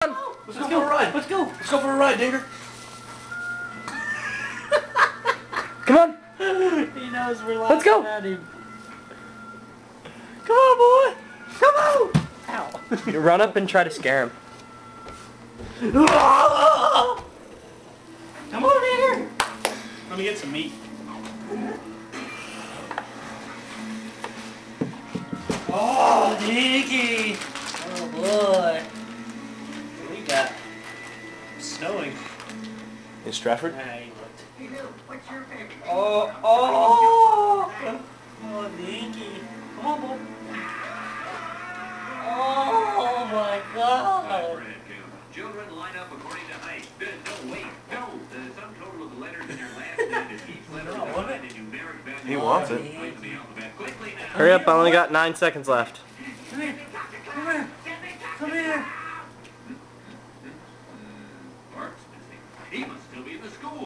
Let's go for a ride. Let's go. Let's go for a ride, Dinger. Come on. He knows we're laughing Let's go. at him. Come on, boy. Come on. Ow. You run up and try to scare him. Come on, Dinger. Let me get some meat. Oh, Dinky. Oh boy. What we got? Snowing. In Stratford? Hey, look. What's your favorite? Oh, Dinky. Come on, boy. Oh my God. Children line up according to height. No, wait, no. The sum total of the letters in your last name is each letter divided in numeric value. He wants it. Place of the alphabet. Quickly now. Hurry up, I only got 9 seconds left. Come here. Come here. Come here. Bart's missing. He must